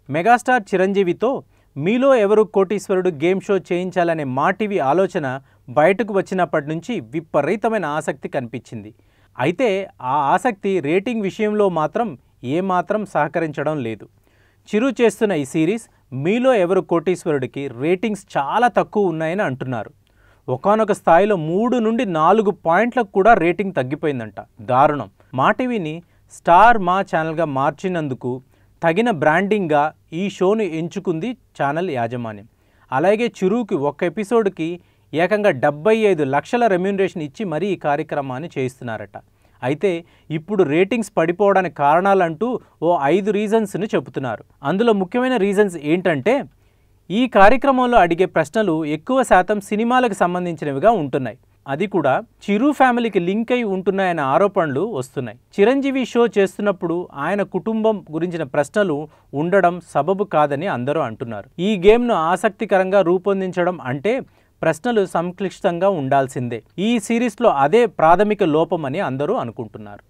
Megastar చిరంజీవితో మీలో ఎవరు కోటీశ్వరుడు గేమ్ షో చేయించాలనే మా టీవీ ఆలోచన బయటకు వచ్చినప్పటి నుంచి విపరీతమైన ఆసక్తి కనిపించింది. అయితే ఆ ఆసక్తి రేటింగ్ విషయంలో మాత్రం ఏమాత్రం సహకరించడం లేదు. చిరు చేస్తున్న ఈ సిరీస్ మీలో ఎవరు కోటీశ్వరుడికి రేటింగ్స్ చాలా తక్కువ ఉన్నాయని అంటున్నారు. ఒకానొక స్థాయిలో 3 నుండి 4 పాయింట్లకు కూడా రేటింగ్ తగ్గిపోయిందంట. దారుణం. మా టీవీని స్టార్ మా ఛానల్గా మార్చినందుకు తగిన బ్రాండింగ్గా ఈ షోను ఎంచుకుంది ఛానల్ యాజమాన్యం. అలాగే చిరుకి ఒక్క ఎపిసోడ్కి ఏకంగా 75 లక్షల రెమ్యూనరేషన్ ఇచ్చి మరీ ఈ కార్యక్రమాన్ని చేయిస్తున్నారట. అయితే ఇప్పుడు రేటింగ్స్ పడిపోవడానికి కారణాలంటూ ఓ 5 రీజన్స్ని చెబుతున్నారు. అందులో ముఖ్యమైన రీజన్స్ ఏంటంటే ఈ కార్యక్రమంలో అడిగే ప్రశ్నలు ఎక్కువ శాతం సినిమాలకు సంబంధించినవిగా ఉంటున్నాయి. అది కూడా చిరు ఫ్యామిలీకి లింక్ అయి ఉంటున్నాయనే ఆరోపణలు వస్తున్నాయి. చిరంజీవి షో చేస్తున్నప్పుడు ఆయన కుటుంబం గురించిన ప్రశ్నలు ఉండడం సబబు కాదని అందరూ అంటున్నారు. ఈ గేమ్ను ఆసక్తికరంగా రూపొందించడం అంటే ప్రశ్నలు సంక్లిష్టంగా ఉండాల్సిందే. ఈ సిరీస్లో అదే ప్రాథమిక లోపమని అందరూ అనుకుంటున్నారు.